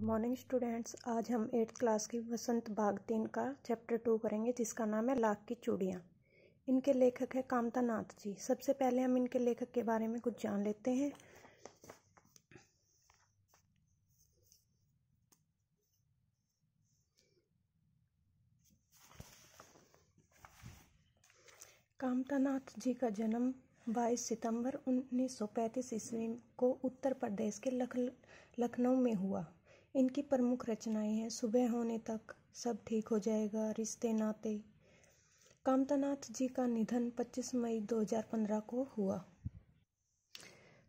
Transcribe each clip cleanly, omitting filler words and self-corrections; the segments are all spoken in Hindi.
Good morning students. आज हम 8th क्लास की वसंत भाग 3 का चैप्टर 2 करेंगे, जिसका नाम है लाख की चूड़ियाँ। इनके लेखक है कामता नाथ जी। सबसे पहले हम इनके लेखक के बारे में कुछ जान लेते हैं। कामता नाथ जी का जन्म 22 सितंबर 1935 ईस्वी को उत्तर प्रदेश के लखनऊ में हुआ। इनकी प्रमुख रचनाएं हैं सुबह होने तक, सब ठीक हो जाएगा, रिश्ते नाते। कामता नाथ जी का निधन 25 मई 2015 को हुआ।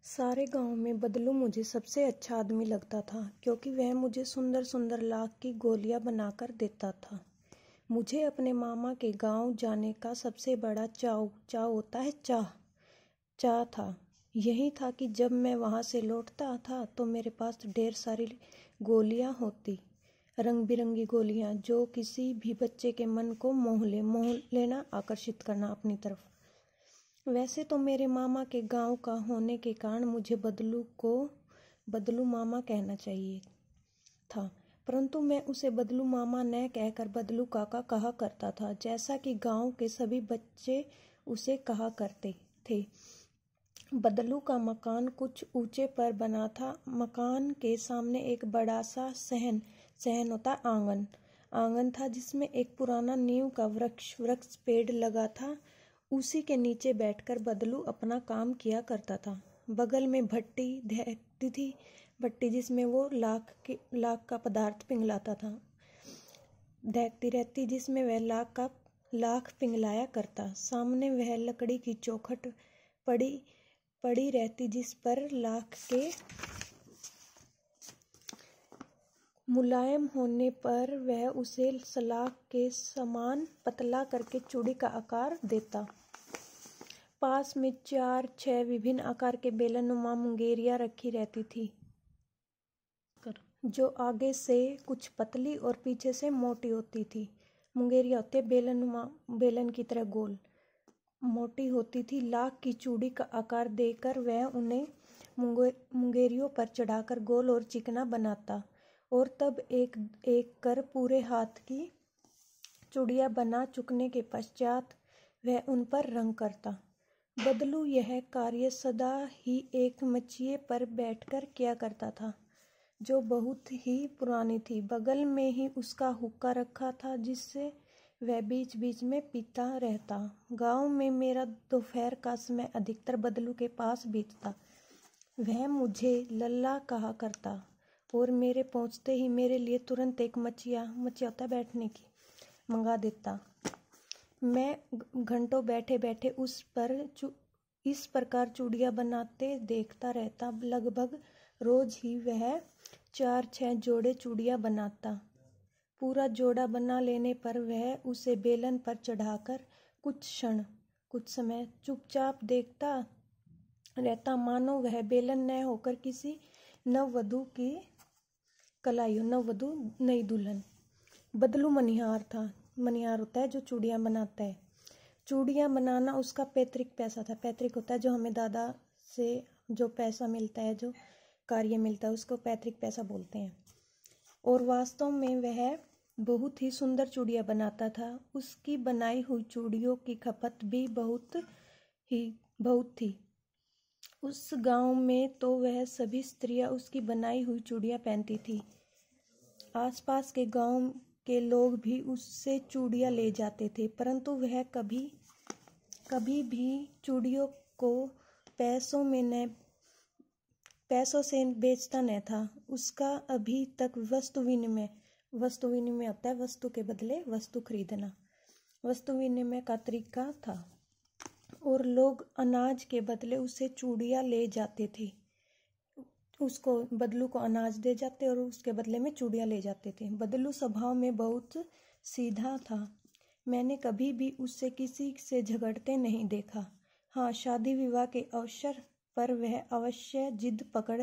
सारे गांव में बदलू मुझे सबसे अच्छा आदमी लगता था, क्योंकि वह मुझे सुंदर सुंदर लाख की गोलियां बनाकर देता था। मुझे अपने मामा के गांव जाने का सबसे बड़ा चाव होता है चाह था। यही था कि जब मैं वहां से लौटता था तो मेरे पास ढेर सारी गोलियां होती, रंग बिरंगी गोलियां, जो किसी भी बच्चे के मन को मोह लेना, आकर्षित करना अपनी तरफ। वैसे तो मेरे मामा के गांव का होने के कारण मुझे बदलू मामा कहना चाहिए था, परंतु मैं उसे बदलू मामा न कहकर बदलू काका कहा करता था, जैसा कि गांव के सभी बच्चे उसे कहा करते थे। बदलू का मकान कुछ ऊंचे पर बना था। मकान के सामने एक बड़ा सा सहन होता आंगन था, जिसमें एक पुराना नीम का वृक्ष पेड़ लगा था। उसी के नीचे बैठकर बदलू अपना काम किया करता था। बगल में भट्टी धैकती थी, भट्टी जिसमें वो लाख का पदार्थ पिघलाता था, धैकती रहती, जिसमें वह लाख पिघलाया करता। सामने वह लकड़ी की चौखट पड़ी रहती, जिस पर लाख के मुलायम होने पर वह उसे सलाख के समान पतला करके चूड़ी का आकार देता। पास में 4-6 विभिन्न आकार के बेलनुमा मुंगेरियां रखी रहती थी, जो आगे से कुछ पतली और पीछे से मोटी होती थी। मुंगेरियां होते बेलनुमा, बेलन की तरह गोल, मोटी होती थी। लाख की चूड़ी का आकार देकर वह उन्हें मुंगेरियों पर चढ़ाकर गोल और चिकना बनाता, और तब एक एक कर पूरे हाथ की चूड़ियां बना चुकने के पश्चात वह उन पर रंग करता। बदलू यह कार्य सदा ही एक मचिए पर बैठकर किया करता था, जो बहुत ही पुरानी थी। बगल में ही उसका हुक्का रखा था, जिससे वह बीच बीच में पीता रहता। गांव में मेरा दोपहर का समय अधिकतर बदलू के पास बीतता। वह मुझे लल्ला कहा करता, और मेरे पहुंचते ही मेरे लिए तुरंत एक मचिया होता बैठने की मंगा देता। मैं घंटों बैठे बैठे उस पर इस प्रकार चूड़ियां बनाते देखता रहता। लगभग रोज ही वह 4-6 जोड़े चूड़ियां बनाता। पूरा जोड़ा बना लेने पर वह उसे बेलन पर चढ़ाकर कुछ समय चुपचाप देखता रहता, मानो वह बेलन न होकर किसी नववधू की कलाई हो, नववधू नई दुल्हन। बदलू मनिहार था। मनिहार होता है जो चूड़ियां बनाता है। चूड़ियां बनाना उसका पैतृक पैसा था। पैतृक होता है जो हमें दादा से जो पैसा मिलता है, जो कार्य मिलता है, उसको पैतृक पैसा बोलते हैं। और वास्तव में वह बहुत ही सुंदर चूड़ियां बनाता था। उसकी बनाई हुई चूड़ियों की खपत भी बहुत थी। उस गांव में तो वह सभी स्त्रियां उसकी बनाई हुई चूड़ियां पहनती थी। आसपास के गांव के लोग भी उससे चूड़ियां ले जाते थे, परंतु वह कभी भी चूड़ियों को पैसों से बेचता न था। उसका अभी तक वस्तु विनिमय होता है, वस्तु के बदले वस्तु खरीदना, वस्तु विनिमय का तरीका था। और लोग अनाज के बदले उसे चूड़ियां ले जाते थे। उसको बदलू को अनाज दे जाते और उसके बदले में चूड़ियां ले जाते थे। बदलू स्वभाव में बहुत सीधा था। मैंने कभी भी उससे किसी से झगड़ते नहीं देखा। हाँ, शादी विवाह के अवसर पर वह अवश्य जिद पकड़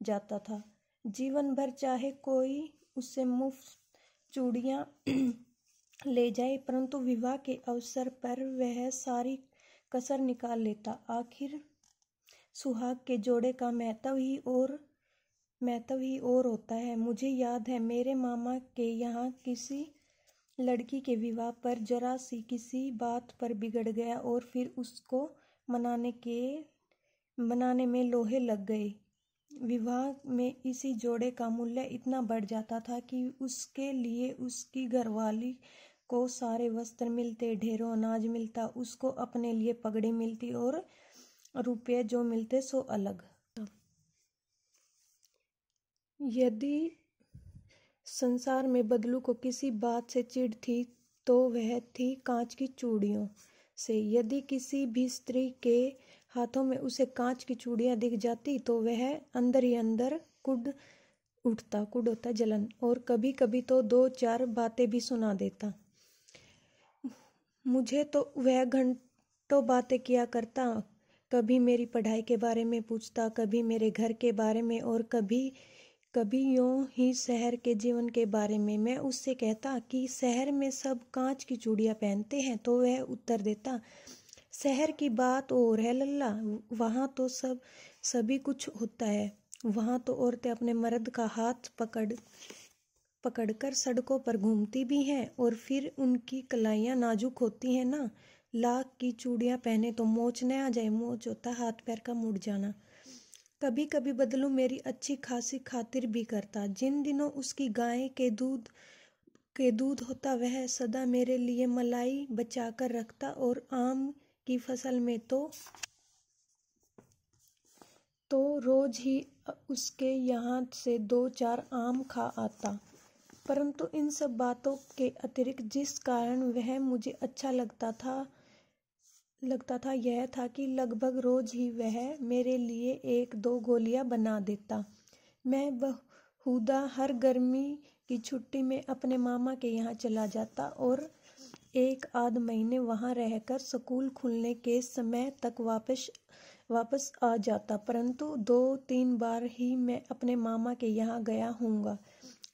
जाता था। जीवन भर चाहे कोई उससे मुफ्त चूड़ियां ले जाए, परंतु विवाह के अवसर पर वह सारी कसर निकाल लेता। आखिर सुहाग के जोड़े का महत्व ही और महत्व ही और होता है। मुझे याद है मेरे मामा के यहाँ किसी लड़की के विवाह पर जरा सी किसी बात पर बिगड़ गया और फिर उसको मनाने में लोहे लग गए। विवाह में इसी जोड़े का मूल्य इतना बढ़ जाता था कि उसके लिए उसकी घरवाली को सारे वस्त्र मिलते, ढेरों अनाज मिलता, उसको अपने लिए पगड़ी मिलती और रुपये जो मिलते सो अलग। यदि संसार में बदलू को किसी बात से चिढ़ थी तो वह थी कांच की चूड़ियों से। यदि किसी भी स्त्री के हाथों में उसे कांच की चूड़ियां दिख जाती तो वह अंदर ही अंदर कुढ़ होता जलन, और कभी कभी तो 2-4 बातें भी सुना देता। मुझे तो वह घंटों बातें किया करता। कभी मेरी पढ़ाई के बारे में पूछता, कभी मेरे घर के बारे में, और कभी यूं ही शहर के जीवन के बारे में। मैं उससे कहता कि शहर में सब कांच की चूड़ियां पहनते हैं, तो वह उत्तर देता, शहर की बात और है लल्ला, वहाँ तो सभी कुछ होता है। वहाँ तो औरतें अपने मर्द का हाथ पकड़कर सड़कों पर घूमती भी हैं, और फिर उनकी कलाइयाँ नाजुक होती हैं ना। लाख की चूड़ियाँ पहने तो मोच न आ जाए। मोच होता हाथ पैर का मुड़ जाना। कभी कभी बदलू मेरी अच्छी खासी खातिर भी करता। जिन दिनों उसकी गाय के दूध होता वह सदा मेरे लिए मलाई बचा कर रखता, और आम की फसल में तो रोज ही उसके यहाँ से 2-4 आम खा आता। परंतु इन सब बातों के अतिरिक्त जिस कारण वह मुझे अच्छा लगता था यह था कि लगभग रोज ही वह मेरे लिए 1-2 गोलियां बना देता। मैं बहुधा हर गर्मी की छुट्टी में अपने मामा के यहाँ चला जाता और 1-आध महीने वहाँ रहकर स्कूल खुलने के समय तक वापस आ जाता। परंतु 2-3 बार ही मैं अपने मामा के यहाँ गया हूँगा।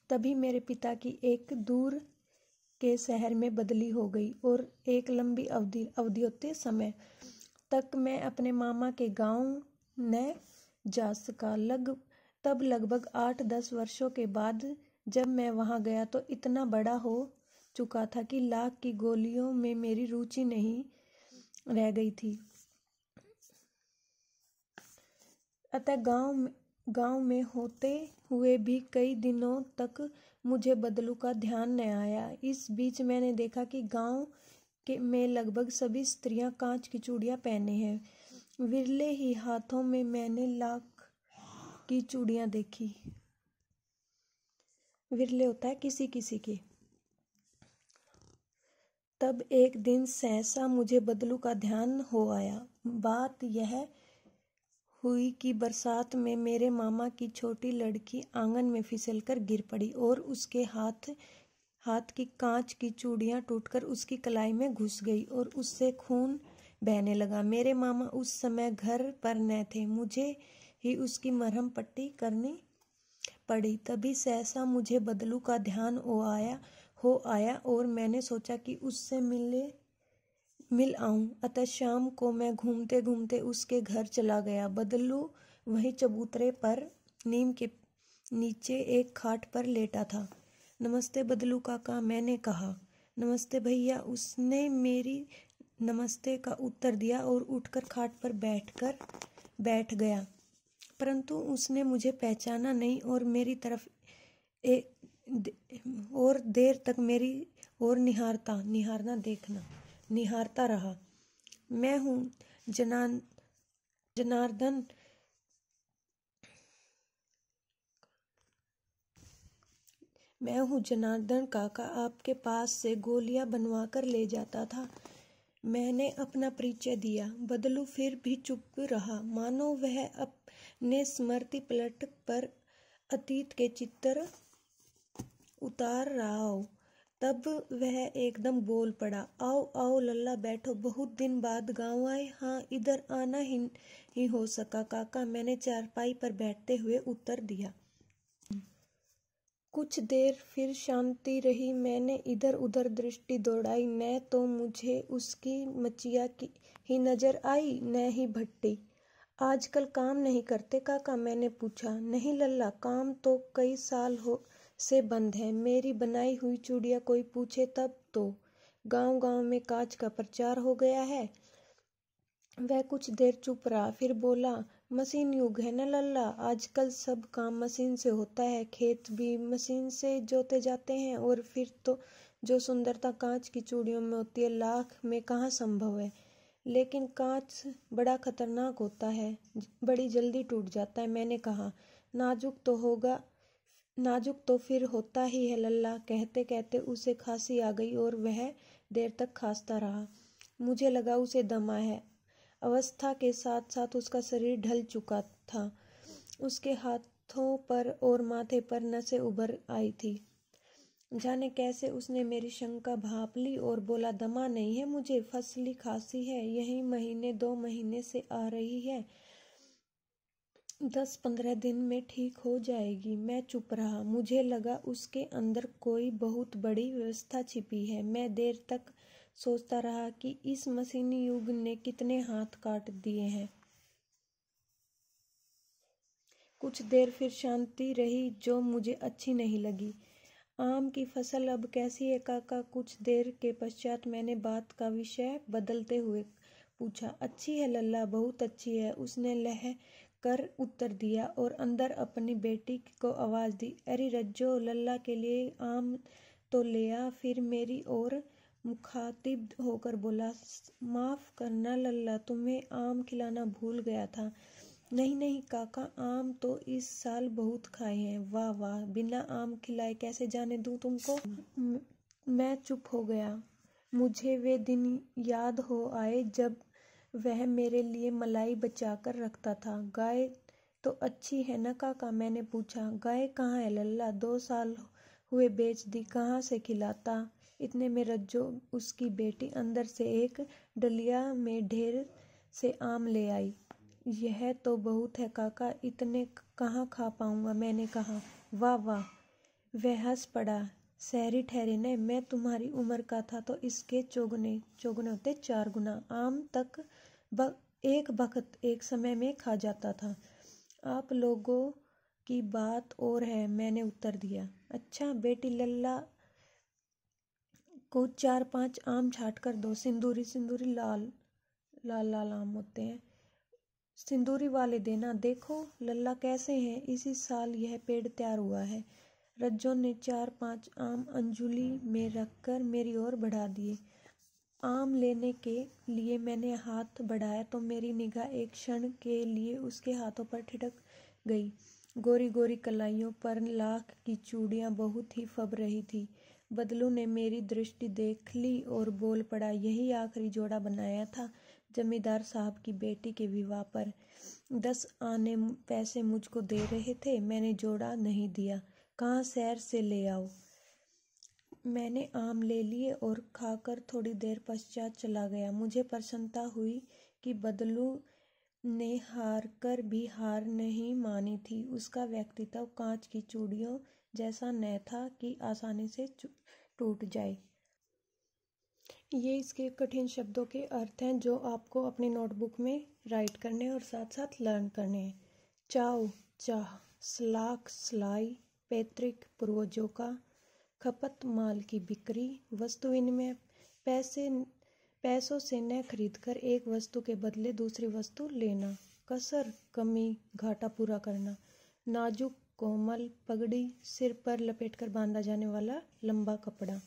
तभी मेरे पिता की एक दूर के शहर में बदली हो गई, और एक लंबी अवधि होते समय तक मैं अपने मामा के गांव न जा सका। तब लगभग 8-10 वर्षों के बाद जब मैं वहां गया तो इतना बड़ा हो चुका था कि लाख की गोलियों में मेरी रुचि नहीं रह गई थी। अतः गांव में होते हुए भी कई दिनों तक मुझे बदलू का ध्यान न आया। इस बीच मैंने देखा कि गांव में लगभग सभी स्त्रियां कांच की चूड़ियां पहने हैं। विरले ही हाथों में मैंने लाख की चूड़ियां देखी। विरले होता है किसी किसी के। तब एक दिन सहसा मुझे बदलू का ध्यान हो आया। बात यह हुई कि बरसात में मेरे मामा की छोटी लड़की आंगन में फिसलकर गिर पड़ी और उसके हाथ की कांच की चूड़ियां टूटकर उसकी कलाई में घुस गई और उससे खून बहने लगा। मेरे मामा उस समय घर पर न थे। मुझे ही उसकी मरहम पट्टी करनी पड़ी। तभी सहसा मुझे बदलू का ध्यान हो आया और मैंने सोचा कि उससे मिल आऊं। अतः शाम को मैं घूमते घूमते उसके घर चला गया। बदलू वहीं चबूतरे पर नीम के नीचे एक खाट पर लेटा था। नमस्ते बदलू काका, मैंने कहा। नमस्ते भैया, उसने मेरी नमस्ते का उत्तर दिया और उठकर खाट पर बैठ गया। परंतु उसने मुझे पहचाना नहीं और मेरी तरफ और देर तक मेरी ओर निहारता रहा। मैं हूँ जनार्दन काका, आपके पास से गोलियां बनवा कर ले जाता था। मैंने अपना परिचय दिया। बदलू फिर भी चुप रहा, मानो वह अपने स्मृति पलट पर अतीत के चित्र उतार रहा हो। तब वह एकदम बोल पड़ा, आओ आओ लल्ला, बैठो। बहुत दिन बाद गांव आए? हाँ, इधर आना ही हो सका काका, मैंने चारपाई पर बैठते हुए उत्तर दिया। कुछ देर फिर शांति रही। मैंने इधर उधर दृष्टि दौड़ाई। न तो मुझे उसकी मचिया ही नजर आई, न ही भट्टी। आजकल काम नहीं करते काका, मैंने पूछा। नहीं लल्ला, काम तो कई साल से बंद है। मेरी बनाई हुई चूड़ियाँ कोई पूछे तब तो। गांव गांव में कांच का प्रचार हो गया है। वह कुछ देर चुप रहा, फिर बोला, मशीन युग है न लल्ला, आजकल सब काम मशीन से होता है। खेत भी मशीन से जोते जाते हैं, और फिर तो जो सुंदरता कांच की चूड़ियों में होती है, लाख में कहाँ संभव है। लेकिन कांच बड़ा खतरनाक होता है, बड़ी जल्दी टूट जाता है। मैंने कहा, नाजुक तो फिर होता ही है लल्ला। कहते कहते उसे खांसी आ गई और वह देर तक खांसता रहा। मुझे लगा उसे दमा है। अवस्था के साथ साथ उसका शरीर ढल चुका था। उसके हाथों पर और माथे पर नसें उभर आई थी। जाने कैसे उसने मेरी शंका भांप ली और बोला, दमा नहीं है मुझे, फसली खांसी है, यही महीने 2 महीने से आ रही है, 10-15 दिन में ठीक हो जाएगी। मैं चुप रहा। मुझे लगा उसके अंदर कोई बहुत बड़ी व्यवस्था छिपी है। मैं देर तक सोचता रहा कि इस मशीनी युग ने कितने हाथ काट दिए हैं। कुछ देर फिर शांति रही, जो मुझे अच्छी नहीं लगी। आम की फसल अब कैसी है काका? कुछ देर के पश्चात मैंने बात का विषय बदलते हुए पूछा। अच्छी है लल्ला, बहुत अच्छी है, उसने लह कर उत्तर दिया और अंदर अपनी बेटी को आवाज दी, अरे रज्जो, लल्ला के लिए आम तो ले आ। फिर मेरी ओर मुखातिब होकर बोला, माफ करना लल्ला, तुम्हें आम खिलाना भूल गया था। नहीं नहीं काका, आम तो इस साल बहुत खाए हैं। वाह वाह, बिना आम खिलाए कैसे जाने दूं तुमको। मैं चुप हो गया। मुझे वे दिन याद हो आए जब वह मेरे लिए मलाई बचा कर रखता था। गाय तो अच्छी है न काका? मैंने पूछा। गाय कहाँ है लल्ला, 2 साल हुए बेच दी, कहाँ से खिलाता। इतने में रज्जो, उसकी बेटी, अंदर से एक डलिया में ढेर से आम ले आई। यह तो बहुत है काका, इतने कहाँ खा पाऊंगा, मैंने कहा। वाह वाह, वह हंस पड़ा। शहरी ठहरे ने, मैं तुम्हारी उम्र का था तो इसके चौगुने होते 4 गुना आम तक एक बखत एक समय में खा जाता था। आप लोगों की बात और है, मैंने उत्तर दिया। अच्छा बेटी, लल्ला को 4-5 आम छाट कर दो, सिंदूरी सिंदूरी लाल लाल लाल आम होते हैं, सिंदूरी वाले देना। देखो लल्ला कैसे हैं, इसी साल यह पेड़ तैयार हुआ है। रज्जो ने 4-5 आम अंजुली में रखकर मेरी ओर बढ़ा दिए। आम लेने के लिए मैंने हाथ बढ़ाया तो मेरी निगाह एक क्षण के लिए उसके हाथों पर ठिठक गई। गोरी गोरी कलाइयों पर लाख की चूड़ियां बहुत ही फब रही थी। बदलू ने मेरी दृष्टि देख ली और बोल पड़ा, यही आखिरी जोड़ा बनाया था जमींदार साहब की बेटी के विवाह पर। 10 आने पैसे मुझको दे रहे थे, मैंने जोड़ा नहीं दिया। कहाँ शहर से ले आओ। मैंने आम ले लिए और खाकर थोड़ी देर पश्चात चला गया। मुझे प्रसन्नता हुई कि बदलू ने हार कर भी हार नहीं मानी थी। उसका व्यक्तित्व कांच की चूड़ियों जैसा न था कि आसानी से टूट जाए। ये इसके कठिन शब्दों के अर्थ हैं जो आपको अपनी नोटबुक में राइट करने और साथ साथ लर्न करने हैं। चाव, चाह, सलाख, सलाई, पैतृक, पूर्वजों का, खपत, माल की बिक्री, वस्तु विनिमय, पैसों से न खरीदकर एक वस्तु के बदले दूसरी वस्तु लेना, कसर, कमी, घाटा पूरा करना, नाजुक, कोमल, पगड़ी, सिर पर लपेटकर बांधा जाने वाला लंबा कपड़ा,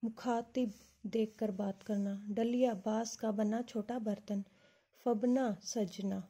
मुखातिब, देखकर बात करना, डलिया, बांस का बना छोटा बर्तन, फबना, सजना।